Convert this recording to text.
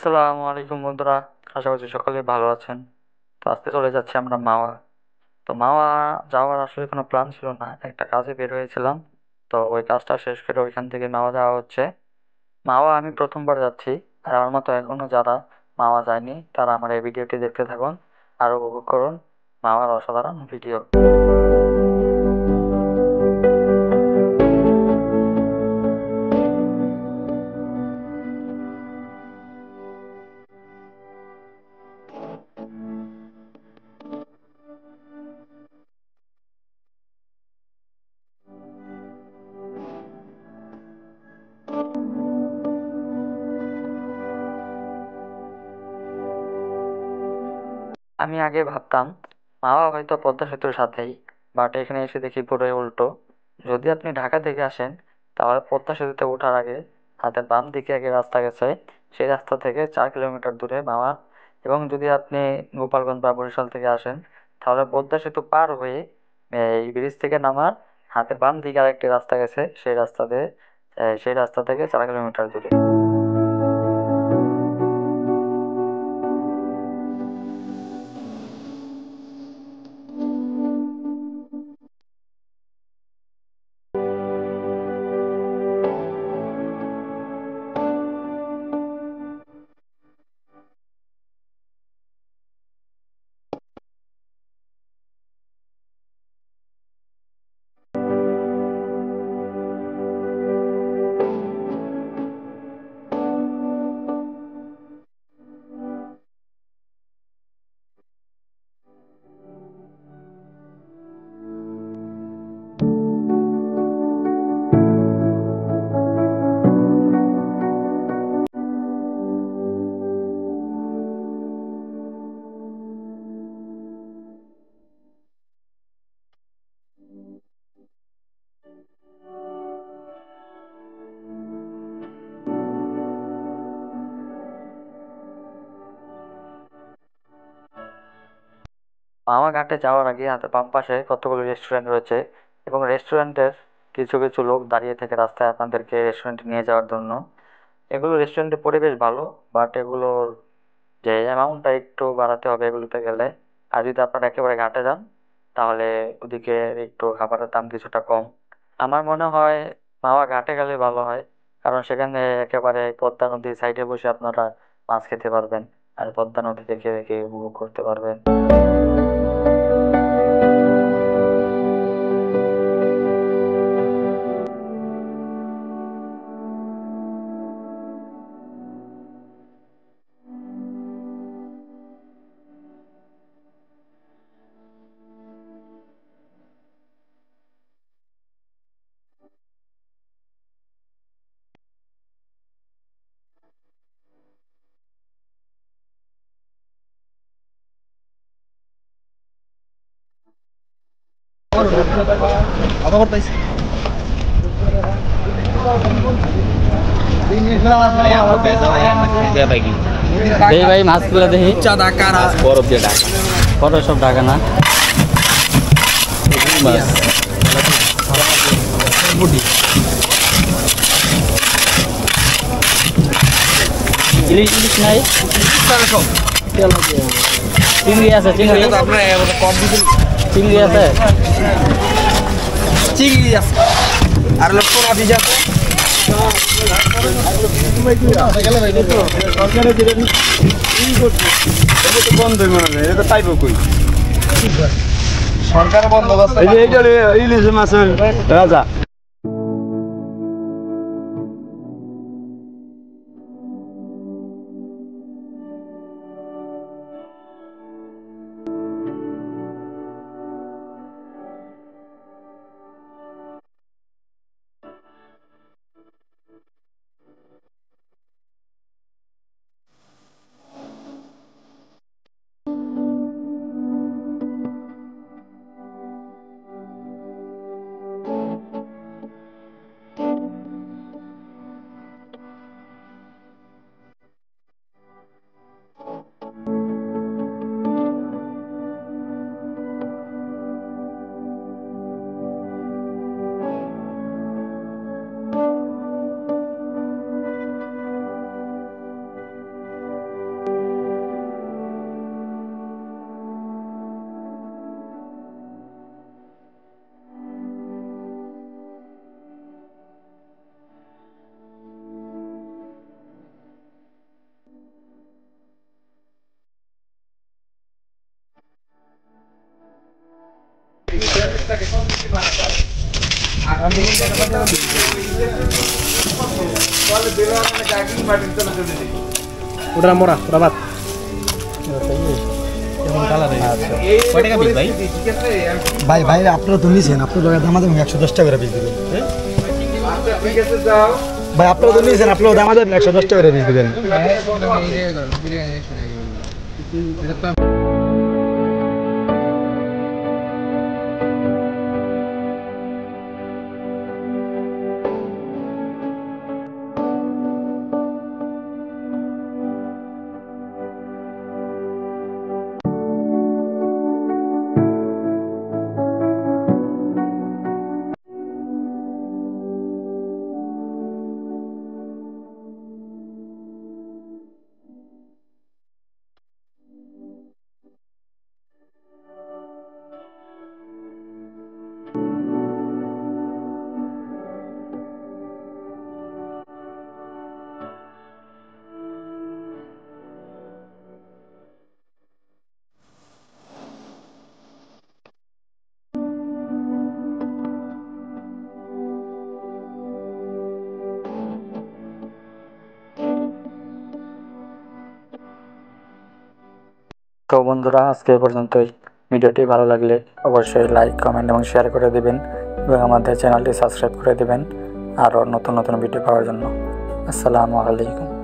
আসসালামু আলাইকুম বন্ধুরা। আশা করছি সকলে ভালো আছেন। তো আজকে চলে যাচ্ছি আমরা মাওয়া। তো মাওয়া যাওয়ার আসলে কোনো প্ল্যান ছিল না, একটা কাজে বের হয়েছিলাম। তো ওই কাজটা শেষ করে ওইখান থেকে মাওয়া যাওয়া হচ্ছে। মাওয়া আমি প্রথমবার যাচ্ছি। আর আমার মতো এখনো যারা মাওয়া যায়নি তারা আমার এই ভিডিওটি দেখতে থাকুন আর উপভোগ করুন মাওয়ার অসাধারণ ভিডিও। আমি আগে ভাবতাম মাওয়া হয়তো পদ্মা সেতুর সাথেই, বাট এখানে এসে দেখি পুরো উল্টো। যদি আপনি ঢাকা থেকে আসেন তাহলে পদ্মা সেতুতে ওঠার আগে হাতের বাম দিকে আগে রাস্তা গেছে, সেই রাস্তা থেকে 4 কিলোমিটার দূরে মাওয়া। এবং যদি আপনি গোপালগঞ্জ বা বরিশাল থেকে আসেন তাহলে পদ্মা সেতু পার হয়ে এই ব্রিজ থেকে নামার হাতের বাম দিকে আরেকটি রাস্তা গেছে, সেই রাস্তা থেকে 4 কিলোমিটার দূরে। মামা ঘাটে যাওয়ার আগে হাতের বাম পাশে কতগুলো রেস্টুরেন্ট রয়েছে, এবং রেস্টুরেন্টের কিছু কিছু লোক দাঁড়িয়ে থেকে রাস্তায় আপনাদেরকে রেস্টুরেন্টে নিয়ে যাওয়ার জন্য। এগুলো রেস্টুরেন্টের পরিবেশ ভালো, বাট এগুলোর যে অ্যামাউন্টটা একটু বাড়াতে হবে এগুলোতে গেলে। আর যদি আপনারা একেবারে ঘাটে যান তাহলে ওদিকে একটু খাবারের দাম কিছুটা কম। আমার মনে হয় মাওয়া ঘাটে গেলে ভালো হয়, কারণ সেখানে একেবারে পদ্মা নদীর সাইডে বসে আপনারা মাছ খেতে পারবেন আর পদ্মা নদী দেখে দেখে উপভোগ করতে পারবেন। দেখি ভাই মাছগুলো দেখি চাঁদা কারা বরফ দিয়ে ঢাকা, বরফ সব ঢাকা না মাছ। ইলিশ ইলিশ নাই, চিংড়ি আছে, চিংড়ি চিংড়ি আছে, চিংড়ি আছে আর লক্ষ মাটি যাচ্ছে বন্ধ এটা পাইব কই সরকার বন্দোবস্ত ইলিশ মাছের রাজা। ওটা মোরা ওটা বাদ ভাই ভাই আপনারা তো নিয়েছেন, আপনার দামাদাম 110 টাকা করে পিস দিবেন। ভাই আপনারা তো নিয়েছেন, আপনারা দামাদাম 110 টাকা করে পিস দিবেন। তো বন্ধুরা, আজকে এ পর্যন্তই। ভিডিওটি ভালো লাগলে অবশ্যই লাইক, কমেন্ট এবং শেয়ার করে দিবেন এবং আমাদের চ্যানেলটি সাবস্ক্রাইব করে দিবেন আরও নতুন নতুন ভিডিও পাওয়ার জন্য। আসসালামু আলাইকুম।